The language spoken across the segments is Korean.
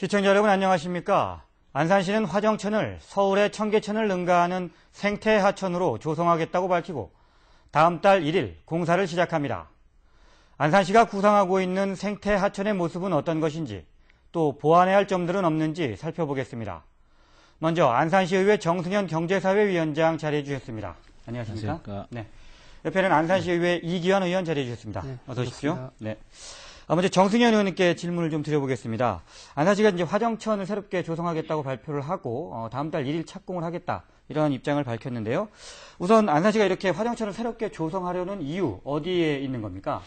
시청자 여러분 안녕하십니까? 안산시는 화정천을 서울의 청계천을 능가하는 생태하천으로 조성하겠다고 밝히고 다음 달 1일 공사를 시작합니다. 안산시가 구상하고 있는 생태하천의 모습은 어떤 것인지 또 보완해야 할 점들은 없는지 살펴보겠습니다. 먼저 안산시의회 정승현 경제사회위원장 자리해 주셨습니다. 안녕하십니까? 안녕하십니까? 네. 옆에는 안산시의회 이기환 의원 자리해 주셨습니다. 네, 어서 오십시오. 반갑습니다. 네. 먼저 정승현 의원님께 질문을 좀 드려보겠습니다. 안산시가 이제 화정천을 새롭게 조성하겠다고 발표를 하고 다음 달 1일 착공을 하겠다 이런 입장을 밝혔는데요. 우선 안산시가 이렇게 화정천을 새롭게 조성하려는 이유 어디에 있는 겁니까?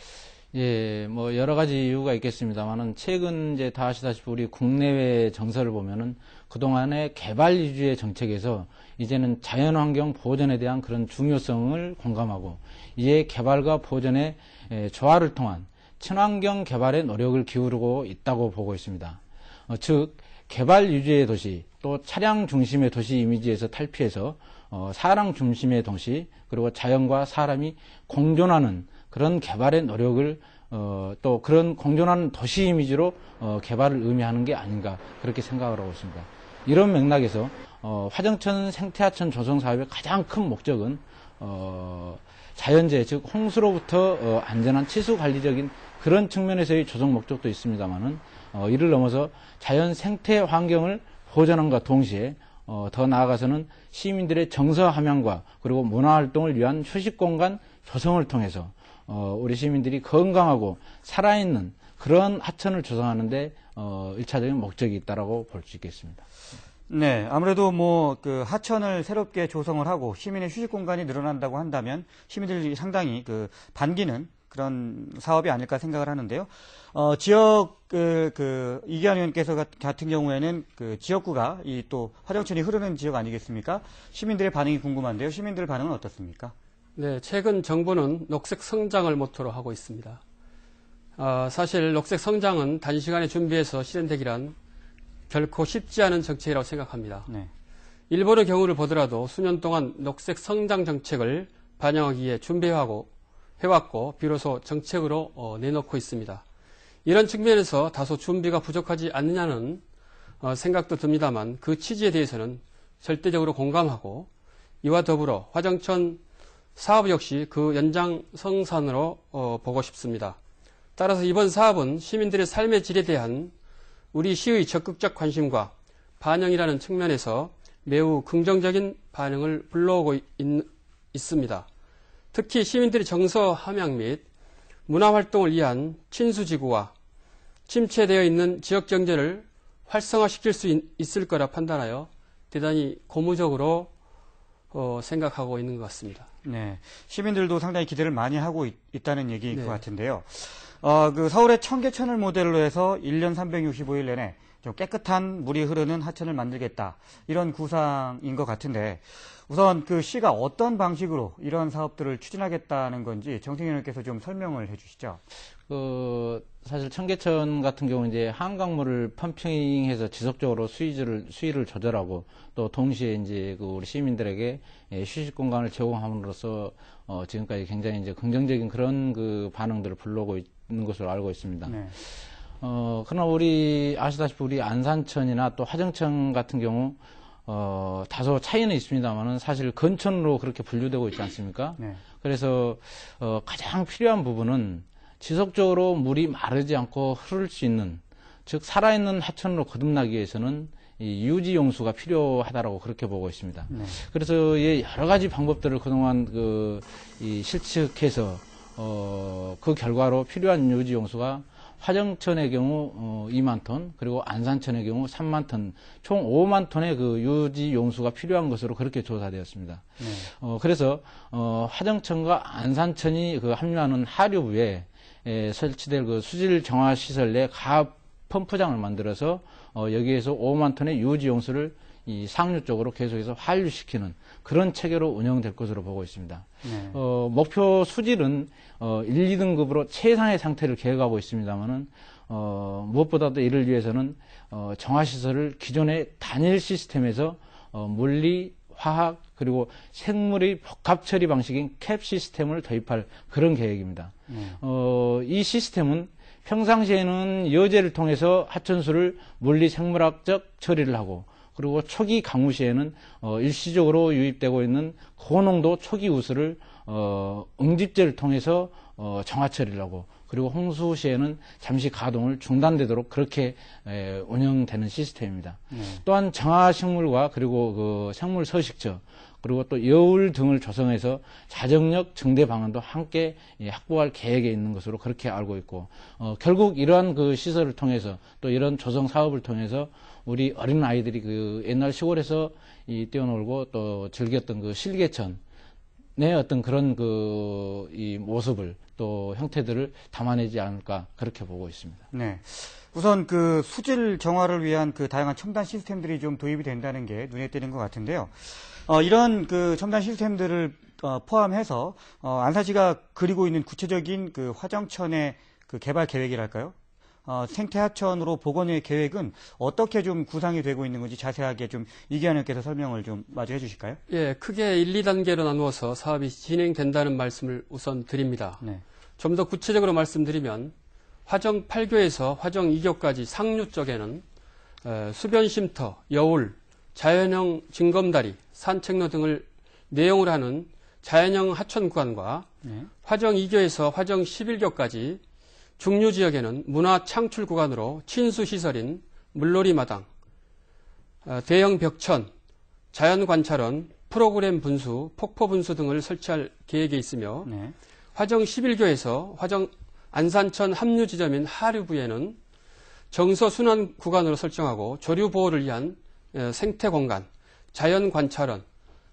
예, 뭐 여러 가지 이유가 있겠습니다만은 최근 이제 다 아시다시피 우리 국내외 정서를 보면은 그동안의 개발 위주의 정책에서 이제는 자연환경 보존에 대한 그런 중요성을 공감하고 이에 개발과 보존의 조화를 통한 친환경 개발에 노력을 기울이고 있다고 보고 있습니다. 즉 개발 위주의 도시 또 차량 중심의 도시 이미지에서 탈피해서 사람 중심의 도시 그리고 자연과 사람이 공존하는 그런 개발의 노력을 또 그런 공존하는 도시 이미지로 개발을 의미하는 게 아닌가 그렇게 생각을 하고 있습니다. 이런 맥락에서 화정천 생태하천 조성 사업의 가장 큰 목적은 자연재해 즉 홍수로부터 안전한 치수관리적인 그런 측면에서의 조성 목적도 있습니다만은 이를 넘어서 자연 생태 환경을 보존함과 동시에 더 나아가서는 시민들의 정서 함양과 그리고 문화활동을 위한 휴식공간 조성을 통해서 우리 시민들이 건강하고 살아있는 그런 하천을 조성하는데 1차적인 목적이 있다라고 볼 수 있겠습니다. 네, 아무래도 그 하천을 새롭게 조성을 하고 시민의 휴식 공간이 늘어난다고 한다면 시민들이 상당히 반기는 그런 사업이 아닐까 생각을 하는데요. 지역 이기환 의원께서 같은 경우에는 지역구가 이 또 화정천이 흐르는 지역 아니겠습니까? 시민들의 반응이 궁금한데요. 시민들 반응은 어떻습니까? 네, 최근 정부는 녹색 성장을 모토로 하고 있습니다. 사실 녹색 성장은 단시간에 준비해서 실현되기란 결코 쉽지 않은 정책이라고 생각합니다. 네. 일본의 경우를 보더라도 수년 동안 녹색 성장 정책을 반영하기 위해 준비해왔고 비로소 정책으로 내놓고 있습니다. 이런 측면에서 다소 준비가 부족하지 않느냐는 생각도 듭니다만 그 취지에 대해서는 절대적으로 공감하고 이와 더불어 화정천 사업 역시 그 연장성산으로 보고 싶습니다. 따라서 이번 사업은 시민들의 삶의 질에 대한 우리 시의 적극적 관심과 반영이라는 측면에서 매우 긍정적인 반응을 불러오고 있습니다. 특히 시민들의 정서 함양 및 문화활동을 위한 친수지구와 침체되어 있는 지역 경제를 활성화시킬 수 있을 거라 판단하여 대단히 고무적으로 생각하고 있는 것 같습니다. 네, 시민들도 상당히 기대를 많이 하고 있다는 얘기일 것 같은데요. 서울의 청계천을 모델로 해서 1년 365일 내내 좀 깨끗한 물이 흐르는 하천을 만들겠다. 이런 구상인 것 같은데, 우선 시가 어떤 방식으로 이런 사업들을 추진하겠다는 건지 정승현 의원께서 좀 설명을 해 주시죠. 사실 청계천 같은 경우 이제 한강물을 펌핑해서 지속적으로 수위를 조절하고 또 동시에 이제 우리 시민들에게 휴식 공간을 제공함으로써 지금까지 굉장히 이제 긍정적인 그런 반응들을 불러오고 있는 것으로 알고 있습니다. 네. 그러나 우리 아시다시피 우리 안산천이나 또 화정천 같은 경우 다소 차이는 있습니다만은 사실 건천으로 그렇게 분류되고 있지 않습니까? 네. 그래서 가장 필요한 부분은 지속적으로 물이 마르지 않고 흐를 수 있는 즉 살아있는 하천으로 거듭나기 위해서는 이 유지 용수가 필요하다라고 그렇게 보고 있습니다. 네. 그래서 여러 가지 방법들을 그동안 실측해서 그 결과로 필요한 유지 용수가 화정천의 경우 2만 톤, 그리고 안산천의 경우 3만 톤, 총 5만 톤의 유지 용수가 필요한 것으로 그렇게 조사되었습니다. 네. 그래서 화정천과 안산천이 합류하는 하류부에 설치될 수질 정화 시설 내 가압 펌프장을 만들어서 여기에서 5만 톤의 유지 용수를 이 상류 쪽으로 계속해서 환류시키는 그런 체계로 운영될 것으로 보고 있습니다. 네. 목표 수질은 1, 2등급으로 최상의 상태를 계획하고 있습니다만은 무엇보다도 이를 위해서는 정화시설을 기존의 단일 시스템에서 물리, 화학, 그리고 생물의 복합 처리 방식인 캡 시스템을 도입할 그런 계획입니다. 이 시스템은 평상시에는 여제를 통해서 하천수를 물리 생물학적 처리를 하고 그리고 초기 강우 시에는 일시적으로 유입되고 있는 고농도 초기 우수를 응집제를 통해서 정화 처리를 하고 그리고 홍수 시에는 잠시 가동을 중단되도록 그렇게 운영되는 시스템입니다. 또한 정화식물과 그리고 그 생물 서식처 그리고 또 여울 등을 조성해서 자정력 증대 방안도 함께 확보할 계획에 있는 것으로 그렇게 알고 있고 결국 이러한 그 시설을 통해서 또 이런 조성 사업을 통해서 우리 어린 아이들이 그 옛날 시골에서 뛰어놀고 또 즐겼던 그 실개천의 어떤 그런 이 모습을 또 형태들을 담아내지 않을까 그렇게 보고 있습니다. 네. 우선 그 수질 정화를 위한 그 다양한 첨단 시스템들이 좀 도입이 된다는 게 눈에 띄는 것 같은데요. 이런 그 첨단 시스템들을 포함해서 안산시가 그리고 있는 구체적인 그 화정천의 그 개발 계획이랄까요? 생태하천으로 복원의 계획은 어떻게 좀 구상이 되고 있는 건지 자세하게 좀 이기환님께서 설명을 좀 마저 해주실까요? 예, 크게 1, 2단계로 나누어서 사업이 진행된다는 말씀을 우선 드립니다. 네. 좀 더 구체적으로 말씀드리면 화정 8교에서 화정 2교까지 상류 쪽에는 수변 쉼터, 여울, 자연형 징검다리, 산책로 등을 내용으로 하는 자연형 하천 구간과 화정 2교에서 화정 11교까지 중류 지역에는 문화 창출 구간으로 친수 시설인 물놀이 마당, 대형 벽천, 자연 관찰원, 프로그램 분수, 폭포 분수 등을 설치할 계획에 있으며 화정 11교에서 화정 안산천 합류 지점인 하류부에는 정서 순환 구간으로 설정하고 조류 보호를 위한 생태 공간, 자연 관찰원,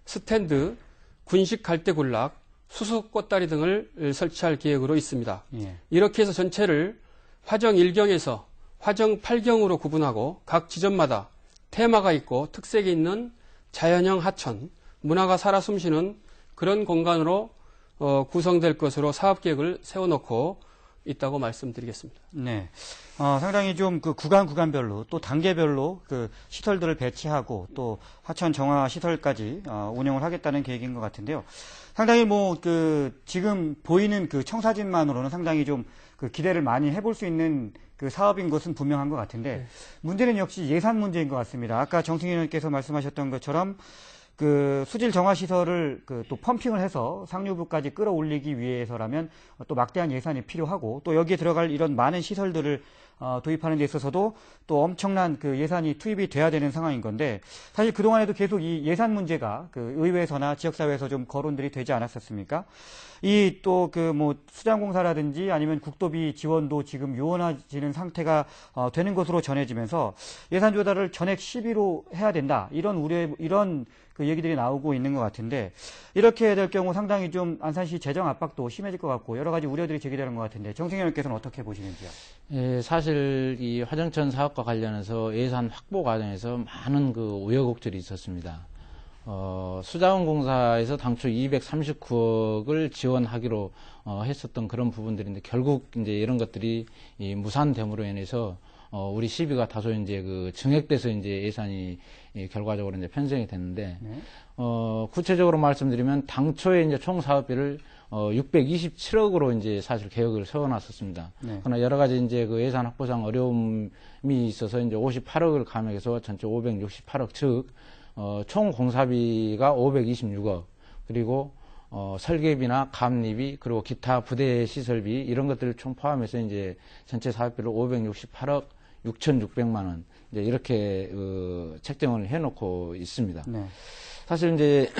스탠드, 군식 갈대 군락, 수수 꽃다리 등을 설치할 계획으로 있습니다. 예. 이렇게 해서 전체를 화정 1경에서 화정 8경으로 구분하고 각 지점마다 테마가 있고 특색이 있는 자연형 하천, 문화가 살아 숨쉬는 그런 공간으로 구성될 것으로 사업계획을 세워놓고 있다고 말씀드리겠습니다. 네. 상당히 좀 그 구간별로 또 단계별로 그 시설들을 배치하고 또 하천 정화 시설까지 운영을 하겠다는 계획인 것 같은데요. 상당히 뭐 그 지금 보이는 그 청사진만으로는 상당히 좀 그 기대를 많이 해볼 수 있는 그 사업인 것은 분명한 것 같은데 문제는 역시 예산 문제인 것 같습니다. 아까 정승희 의원께서 말씀하셨던 것처럼 그 수질 정화 시설을 그 또 펌핑을 해서 상류부까지 끌어올리기 위해서라면 또 막대한 예산이 필요하고 또 여기에 들어갈 이런 많은 시설들을 도입하는 데 있어서도 또 엄청난 그 예산이 투입이 돼야 되는 상황인 건데 사실 그동안에도 계속 이 예산 문제가 그 의회에서나 지역사회에서 좀 거론들이 되지 않았었습니까? 이 또 그 뭐 수장공사라든지 아니면 국도비 지원도 지금 요원해지는 상태가 되는 것으로 전해지면서 예산 조달을 전액 시비로 해야 된다. 이런 이런 그 얘기들이 나오고 있는 것 같은데 이렇게 될 경우 상당히 좀 안산시 재정 압박도 심해질 것 같고 여러 가지 우려들이 제기되는 것 같은데 정승희 의원께서는 어떻게 보시는지요? 예, 사실 이 화정천 사업과 관련해서 예산 확보 과정에서 많은 그 우여곡절이 있었습니다. 수자원공사에서 당초 239억을 지원하기로 했었던 그런 부분들인데 결국 이제 이런 것들이 무산됨으로 인해서 우리 시비가 다소 이제 그 증액돼서 이제 예산이 결과적으로 이제 편성이 됐는데 구체적으로 말씀드리면 당초에 이제 총 사업비를 627억으로 이제 사실 계획을 세워놨었습니다. 그러나 여러 가지 이제 그 예산 확보상 어려움이 있어서 이제 58억을 감액해서 전체 568억 즉 총 공사비가 526억 그리고 설계비나 감리비 그리고 기타 부대 시설비 이런 것들을 총 포함해서 이제 전체 사업비를 568억 6,600만 원 이제 이렇게 책정을 해놓고 있습니다. 네. 사실 이제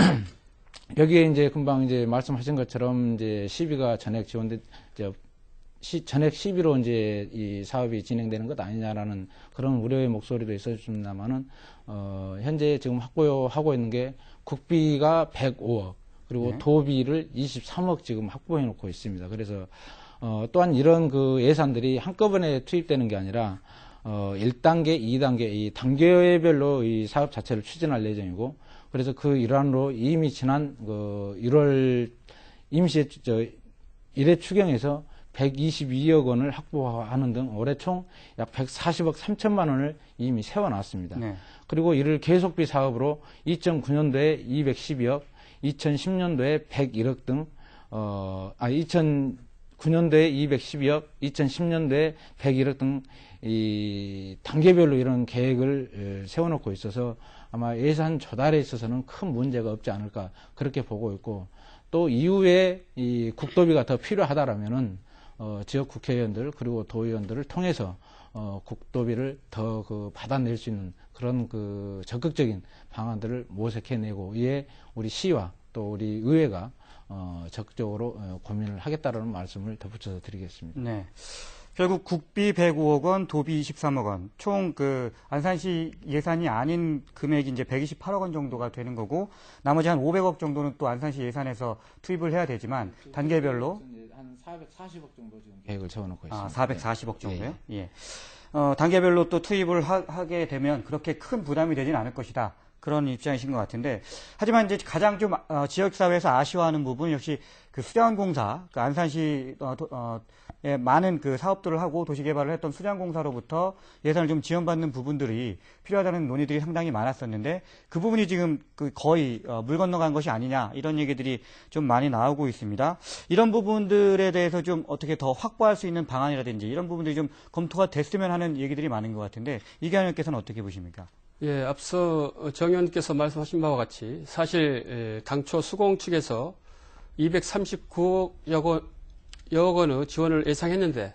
여기에 이제 금방 이제 말씀하신 것처럼 이제 시비가 전액 지원된 전액 시비로 이제 이 사업이 진행되는 것 아니냐라는 그런 우려의 목소리도 있었습니다만은 현재 지금 확보하고 있는 게 국비가 105억 그리고 도비를 23억 지금 확보해 놓고 있습니다. 그래서 또한 이런 그 예산들이 한꺼번에 투입되는 게 아니라 1단계, 2단계 이 단계별로 이 사업 자체를 추진할 예정이고 그래서 그 일환으로 이미 지난 그 1월 임시 1회 추경에서 122억 원을 확보하는 등 올해 총 약 140억 3천만 원을 이미 세워놨습니다. 네. 그리고 이를 계속비 사업으로 2009년도에 212억, 2010년도에 101억 등, 9년도에 212억, 2010년도에 101억 등 이 단계별로 이런 계획을 세워놓고 있어서 아마 예산 조달에 있어서는 큰 문제가 없지 않을까 그렇게 보고 있고, 또 이후에 이 국도비가 더 필요하다라면은 지역 국회의원들 그리고 도의원들을 통해서 국도비를 더 받아낼 수 있는 그런 적극적인 방안들을 모색해내고, 이에 우리 시와 또 우리 의회가 적극적으로 고민을 하겠다라는 말씀을 덧붙여서 드리겠습니다. 네. 결국 국비 105억 원, 도비 23억 원, 총 안산시 예산이 아닌 금액이 이제 128억 원 정도가 되는 거고, 나머지 한 500억 정도는 또 안산시 예산에서 투입을 해야 되지만, 단계별로 한 440억 정도 지금 계획을 세워놓고 있습니다. 440억 정도요? 예. 단계별로 또 투입을 하게 되면 그렇게 큰 부담이 되진 않을 것이다. 그런 입장이신 것 같은데, 하지만 이제 가장 좀 지역사회에서 아쉬워하는 부분 역시 수자원공사, 안산시 예, 많은 사업들을 하고 도시개발을 했던 수자원공사로부터 예산을 좀 지원받는 부분들이 필요하다는 논의들이 상당히 많았었는데, 그 부분이 지금 거의 물 건너간 것이 아니냐, 이런 얘기들이 좀 많이 나오고 있습니다. 이런 부분들에 대해서 좀 어떻게 더 확보할 수 있는 방안이라든지 이런 부분들이 좀 검토가 됐으면 하는 얘기들이 많은 것 같은데, 이기환 의원께서는 어떻게 보십니까? 예, 앞서 정 의원께서 말씀하신 바와 같이 사실 당초 수공 측에서 239억 원의 지원을 예상했는데,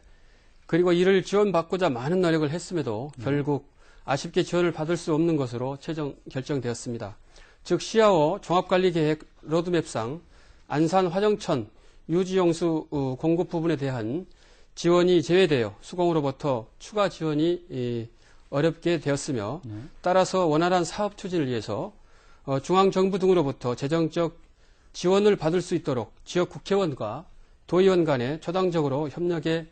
그리고 이를 지원받고자 많은 노력을 했음에도 결국 아쉽게 지원을 받을 수 없는 것으로 최종 결정되었습니다. 즉 시야오 종합관리계획 로드맵상 안산 화정천 유지용수 공급 부분에 대한 지원이 제외되어 수공으로부터 추가 지원이 어렵게 되었으며, 따라서 원활한 사업 추진을 위해서 중앙정부 등으로부터 재정적 지원을 받을 수 있도록 지역 국회의원과 도의원 간에 초당적으로 협력해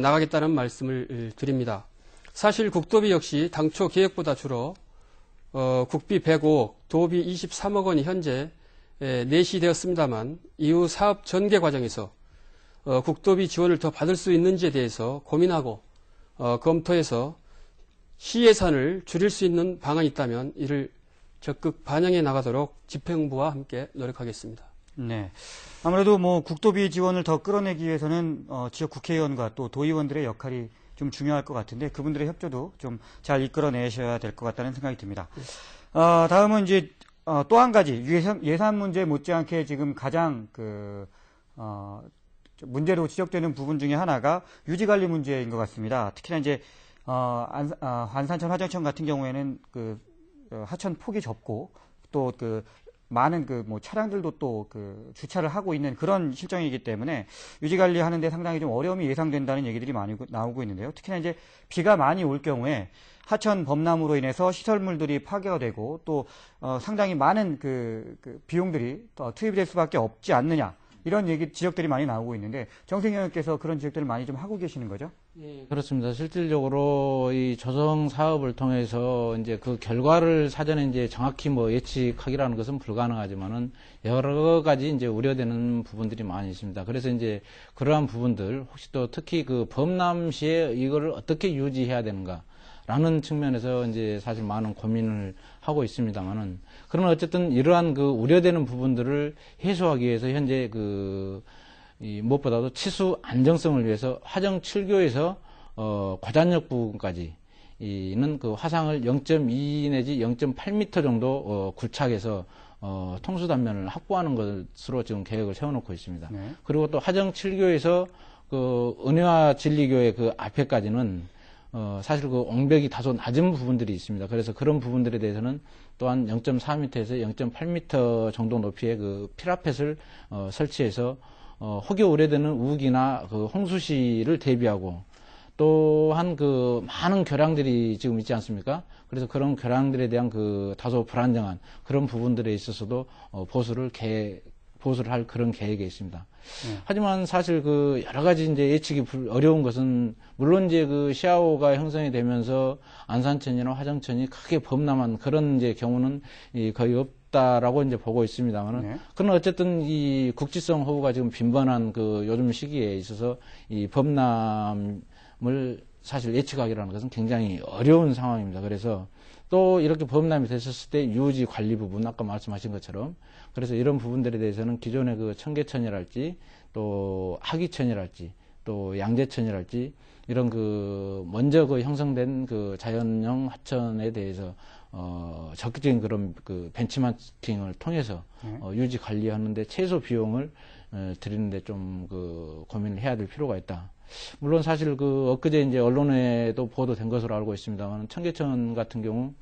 나가겠다는 말씀을 드립니다. 사실 국도비 역시 당초 계획보다 줄어 국비 105억, 도비 23억 원이 현재 내시되었습니다만, 이후 사업 전개 과정에서 국도비 지원을 더 받을 수 있는지에 대해서 고민하고 검토해서 시 예산을 줄일 수 있는 방안이 있다면 이를 적극 반영해 나가도록 집행부와 함께 노력하겠습니다. 네. 아무래도 국도비 지원을 더 끌어내기 위해서는 지역 국회의원과 또 도의원들의 역할이 좀 중요할 것 같은데, 그분들의 협조도 좀 잘 이끌어내셔야 될 것 같다는 생각이 듭니다. 다음은 이제 또 한 가지 예산 문제 못지않게 지금 가장 문제로 지적되는 부분 중에 하나가 유지관리 문제인 것 같습니다. 특히나 이제 안산천 화정천 같은 경우에는 하천 폭이 좁고 또 많은 차량들도 또 주차를 하고 있는 그런 실정이기 때문에 유지관리 하는데 상당히 좀 어려움이 예상된다는 얘기들이 많이 나오고 있는데요. 특히나 이제 비가 많이 올 경우에 하천 범람으로 인해서 시설물들이 파괴가 되고 또 상당히 많은 비용들이 투입이 될 수밖에 없지 않느냐, 이런 지적들이 많이 나오고 있는데, 정세균 의원께서 그런 지적들을 많이 좀 하고 계시는 거죠? 예, 그렇습니다. 실질적으로 이 조성 사업을 통해서 이제 그 결과를 사전에 이제 정확히 예측하기라는 것은 불가능하지만은 여러 가지 이제 우려되는 부분들이 많이 있습니다. 그래서 이제 그러한 부분들, 혹시 또 특히 범람 시에 이거를 어떻게 유지해야 되는가, 라는 측면에서 이제 사실 많은 고민을 하고 있습니다만은, 그러나 어쨌든 이러한 우려되는 부분들을 해소하기 위해서 현재 무엇보다도 치수 안정성을 위해서 화정 7교에서 고잔역 부분까지 이는 화상을 0.2 내지 0.8m 정도 굴착해서 통수 단면을 확보하는 것으로 지금 계획을 세워놓고 있습니다. 네. 그리고 또 화정 7교에서 은혜와 진리교의 앞에까지는 사실 옹벽이 다소 낮은 부분들이 있습니다. 그래서 그런 부분들에 대해서는 또한 0.4m에서 0.8m 정도 높이의 피라펫을 설치해서 혹여 우려되는 우기나 홍수시를 대비하고, 또한 많은 교량들이 지금 있지 않습니까? 그래서 그런 교량들에 대한 다소 불안정한 그런 부분들에 있어서도 보수를 할 그런 계획에 있습니다. 하지만 사실 여러 가지 이제 예측이 어려운 것은, 물론 이제 시야오가 형성이 되면서 안산천이나 화정천이 크게 범람한 그런 이제 경우는 거의 없다라고 이제 보고 있습니다만은, 네. 그러나 어쨌든 이 국지성 호우가 지금 빈번한 요즘 시기에 있어서 이 범람을 사실 예측하기라는 것은 굉장히 어려운 상황입니다. 그래서 또 이렇게 범람이 됐었을 때 유지 관리 부분, 아까 말씀하신 것처럼. 그래서 이런 부분들에 대해서는 기존의 그 청계천이랄지, 또 하기천이랄지, 또 양재천이랄지, 이런 그, 먼저 그 형성된 그 자연형 하천에 대해서, 적극적인 그런 그 벤치마킹을 통해서, 유지 관리하는데 최소 비용을, 드리는데 좀 그 고민을 해야 될 필요가 있다. 물론 사실 그 엊그제 이제 언론에도 보도된 것으로 알고 있습니다만 청계천 같은 경우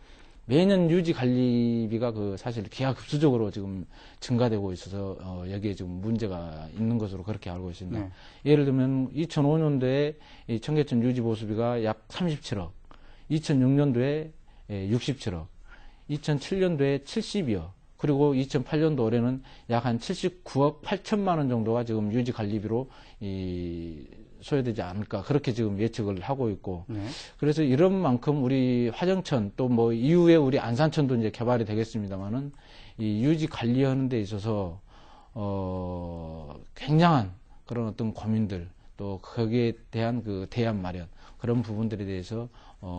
매년 유지 관리비가 그 사실 기하급수적으로 지금 증가되고 있어서 여기에 지금 문제가 있는 것으로 그렇게 알고 있습니다. 네. 예를 들면 2005년도에 이 청계천 유지 보수비가 약 37억, 2006년도에 67억, 2007년도에 70억, 그리고 2008년도 올해는 약 한 79억 8천만 원 정도가 지금 유지 관리비로 소요되지 않을까 그렇게 지금 예측을 하고 있고, 네. 그래서 이런 만큼 우리 화정천 또 뭐 이후에 우리 안산천도 이제 개발이 되겠습니다만은 이 유지 관리하는 데 있어서 굉장한 그런 어떤 고민들 또 거기에 대한 그 대안 마련 그런 부분들에 대해서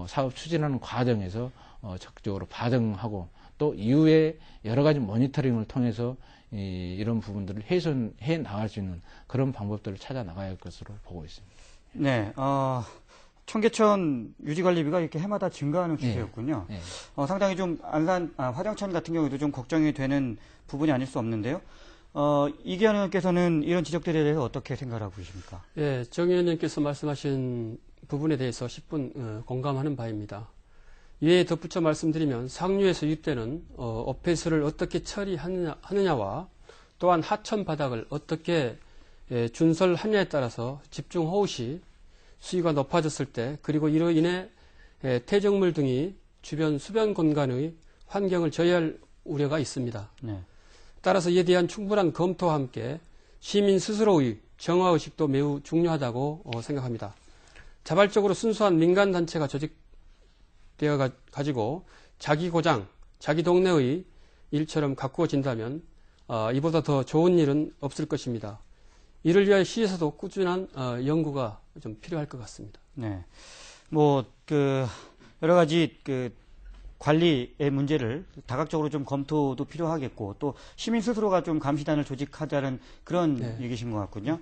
사업 추진하는 과정에서 적극적으로 반영하고 또 이후에 여러 가지 모니터링을 통해서 이런 부분들을 해소해 나갈 수 있는 그런 방법들을 찾아 나가야 할 것으로 보고 있습니다. 네, 청계천 유지관리비가 이렇게 해마다 증가하는 추세였군요. 네. 상당히 좀 화정천 같은 경우도 좀 걱정이 되는 부분이 아닐 수 없는데요. 이기현 의원께서는 이런 지적들에 대해서 어떻게 생각하고 계십니까? 예, 정 의원님께서 말씀하신 부분에 대해서 10분 공감하는 바입니다. 이에 덧붙여 말씀드리면 상류에서 유대는 어폐수를 어떻게 처리하느냐와 또한 하천 바닥을 어떻게 준설하느냐에 따라서 집중 호우 시 수위가 높아졌을 때 그리고 이로 인해 퇴적물 등이 주변 수변 공간의 환경을 저해할 우려가 있습니다. 네. 따라서 이에 대한 충분한 검토와 함께 시민 스스로의 정화의식도 매우 중요하다고 생각합니다. 자발적으로 순수한 민간단체가 조직되어 가지고 자기 고장, 자기 동네의 일처럼 가꾸어진다면 이보다 더 좋은 일은 없을 것입니다. 이를 위하여 시에서도 꾸준한 연구가 좀 필요할 것 같습니다. 네. 여러 가지 관리의 문제를 다각적으로 좀 검토도 필요하겠고 또 시민 스스로가 좀 감시단을 조직하자는 그런 네. 얘기신 것 같군요.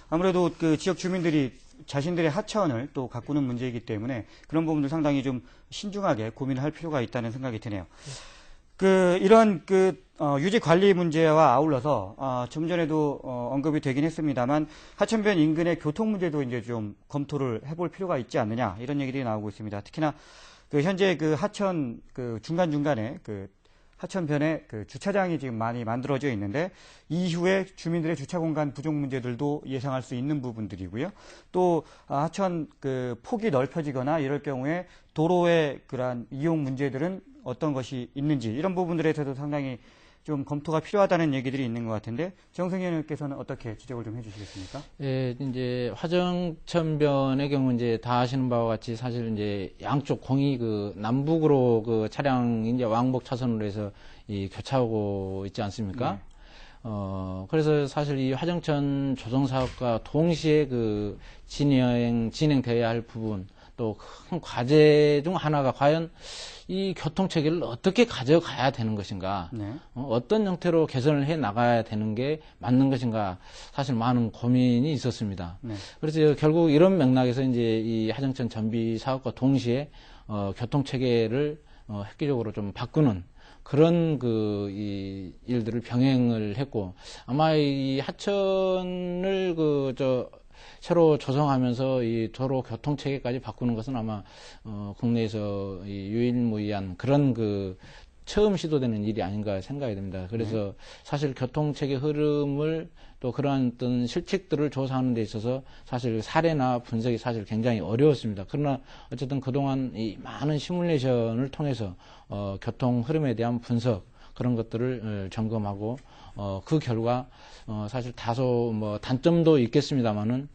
아무래도 지역 주민들이 자신들의 하천을 또 가꾸는 문제이기 때문에 그런 부분도 상당히 좀 신중하게 고민을 할 필요가 있다는 생각이 드네요. 이런 유지 관리 문제와 아울러서 좀 전에도 언급이 되긴 했습니다만 하천변 인근의 교통 문제도 이제 좀 검토를 해볼 필요가 있지 않느냐 이런 얘기들이 나오고 있습니다. 특히나 현재 하천 중간중간에 하천변에 주차장이 지금 많이 만들어져 있는데 이후에 주민들의 주차 공간 부족 문제들도 예상할 수 있는 부분들이고요. 또 하천 폭이 넓혀지거나 이럴 경우에 도로의 그러한 이용 문제들은 어떤 것이 있는지 이런 부분들에 대해서도 상당히 좀 검토가 필요하다는 얘기들이 있는 것 같은데 정승현 의원께서는 어떻게 지적을 좀 해주시겠습니까? 예, 이제 화정천변의 경우 이제 다 아시는 바와 같이 사실 이제 양쪽 공이 남북으로 차량이 이제 왕복 차선으로 해서 교차하고 있지 않습니까? 그래서 사실 이 화정천 조성 사업과 동시에 진행되어야 할 부분 또 큰 과제 중 하나가 과연 이 교통 체계를 어떻게 가져가야 되는 것인가, 네. 어떤 형태로 개선을 해 나가야 되는 게 맞는 것인가, 사실 많은 고민이 있었습니다. 네. 그래서 결국 이런 맥락에서 이제 이 하정천 전비 사업과 동시에 교통 체계를 획기적으로 좀 바꾸는 그런 이 일들을 병행을 했고, 아마 이 하천을 새로 조성하면서 이 도로 교통 체계까지 바꾸는 것은 아마 국내에서 유일무이한 그런 처음 시도되는 일이 아닌가 생각이 됩니다. 그래서 사실 교통 체계 흐름을 또 그러한 어떤 실칙들을 조사하는 데 있어서 사실 사례나 분석이 사실 굉장히 어려웠습니다. 그러나 어쨌든 그동안 이 많은 시뮬레이션을 통해서 교통 흐름에 대한 분석 그런 것들을 점검하고 그 결과 사실 다소 단점도 있겠습니다만은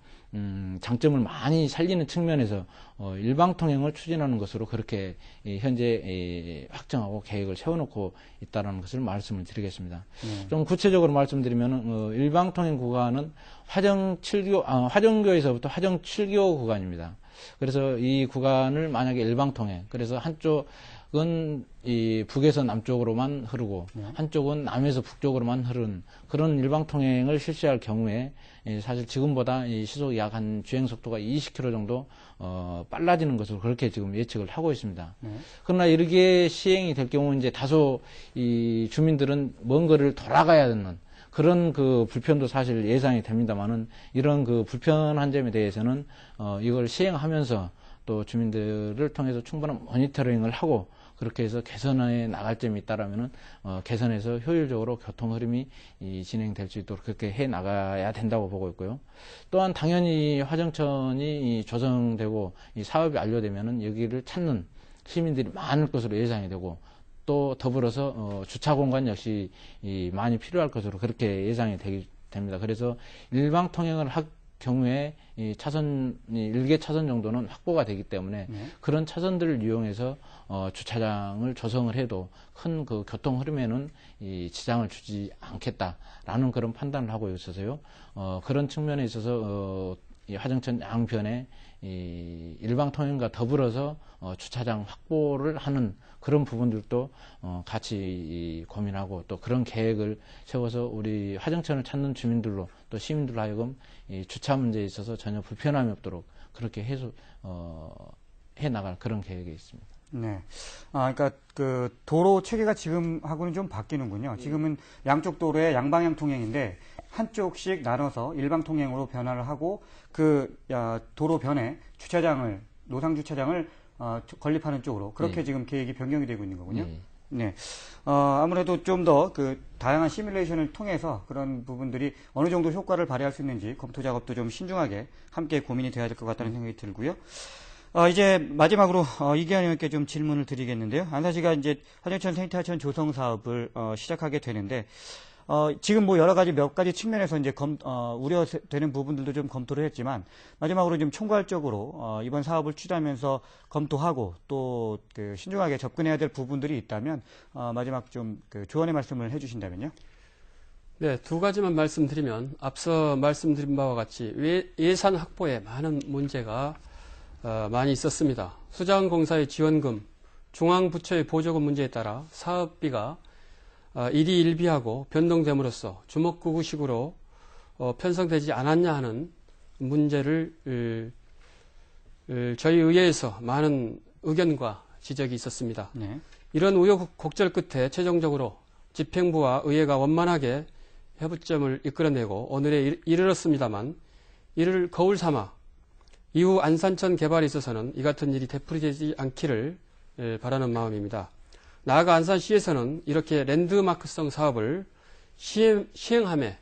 장점을 많이 살리는 측면에서 일방통행을 추진하는 것으로 그렇게 현재 확정하고 계획을 세워놓고 있다는 것을 말씀을 드리겠습니다. 좀 구체적으로 말씀드리면 일방통행 구간은 화정교에서부터 화정 7교 구간입니다. 그래서 이 구간을 만약에 일방통행, 그래서 한쪽은 이 북에서 남쪽으로만 흐르고 한쪽은 남에서 북쪽으로만 흐르는 그런 일방통행을 실시할 경우에 사실 지금보다 이 시속 약 한 주행 속도가 20km 정도 빨라지는 것으로 그렇게 지금 예측을 하고 있습니다. 그러나 이렇게 시행이 될 경우 이제 다소 이 주민들은 먼 거리를 돌아가야 되는 그런 그 불편도 사실 예상이 됩니다만은 이런 그 불편한 점에 대해서는 이걸 시행하면서 또 주민들을 통해서 충분한 모니터링을 하고 그렇게 해서 개선해 나갈 점이 있다라면은 개선해서 효율적으로 교통 흐름이 진행될 수 있도록 그렇게 해 나가야 된다고 보고 있고요. 또한 당연히 화정천이 조성되고 이 사업이 완료되면은 여기를 찾는 시민들이 많을 것으로 예상이 되고 또 더불어서 주차 공간 역시 많이 필요할 것으로 그렇게 예상이 됩니다. 그래서 일방 통행을 할 경우에 이 차선, 1개 차선 정도는 확보가 되기 때문에 그런 차선들을 이용해서 주차장을 조성을 해도 큰 그 교통 흐름에는 이 지장을 주지 않겠다라는 그런 판단을 하고 있어서요. 그런 측면에 있어서 이 화정천 양변에 이 일방 통행과 더불어서 주차장 확보를 하는 그런 부분들도 같이 고민하고 또 그런 계획을 세워서 우리 화정천을 찾는 주민들로 또 시민들로 하여금 이 주차 문제에 있어서 전혀 불편함이 없도록 그렇게 해 나갈 그런 계획이 있습니다. 네. 그러니까 그 도로 체계가 지금하고는 좀 바뀌는군요. 지금은 양쪽 도로에 양방향 통행인데 한쪽씩 나눠서 일방 통행으로 변화를 하고 그 도로 변에 주차장을 노상 주차장을 건립하는 쪽으로 그렇게 지금 계획이 변경이 되고 있는 거군요. 네. 아무래도 좀 더 그 다양한 시뮬레이션을 통해서 그런 부분들이 어느 정도 효과를 발휘할 수 있는지 검토 작업도 좀 신중하게 함께 고민이 돼야 될 것 같다는 생각이 들고요. 이제 마지막으로 이기환 의원께 좀 질문을 드리겠는데요. 안산시가 이제 화정천 생태하천 조성 사업을 시작하게 되는데 지금 뭐 여러 가지 몇 가지 측면에서 이제 우려되는 부분들도 좀 검토를 했지만 마지막으로 좀 총괄적으로 이번 사업을 추진하면서 검토하고 또 그 신중하게 접근해야 될 부분들이 있다면 마지막 좀 그 조언의 말씀을 해주신다면요. 네, 두 가지만 말씀드리면 앞서 말씀드린 바와 같이 예산 확보에 많은 문제가 많이 있었습니다. 수자원공사의 지원금, 중앙부처의 보조금 문제에 따라 사업비가 일희일비하고 변동됨으로써 주먹구구식으로 편성되지 않았냐 하는 문제를 저희 의회에서 많은 의견과 지적이 있었습니다. 네. 이런 우여곡절 끝에 최종적으로 집행부와 의회가 원만하게 협의점을 이끌어내고 오늘에 이르렀습니다만 이를 거울 삼아 이후 안산천 개발에 있어서는 이 같은 일이 되풀이되지 않기를 바라는 마음입니다. 나아가 안산시에서는 이렇게 랜드마크성 사업을 시행함에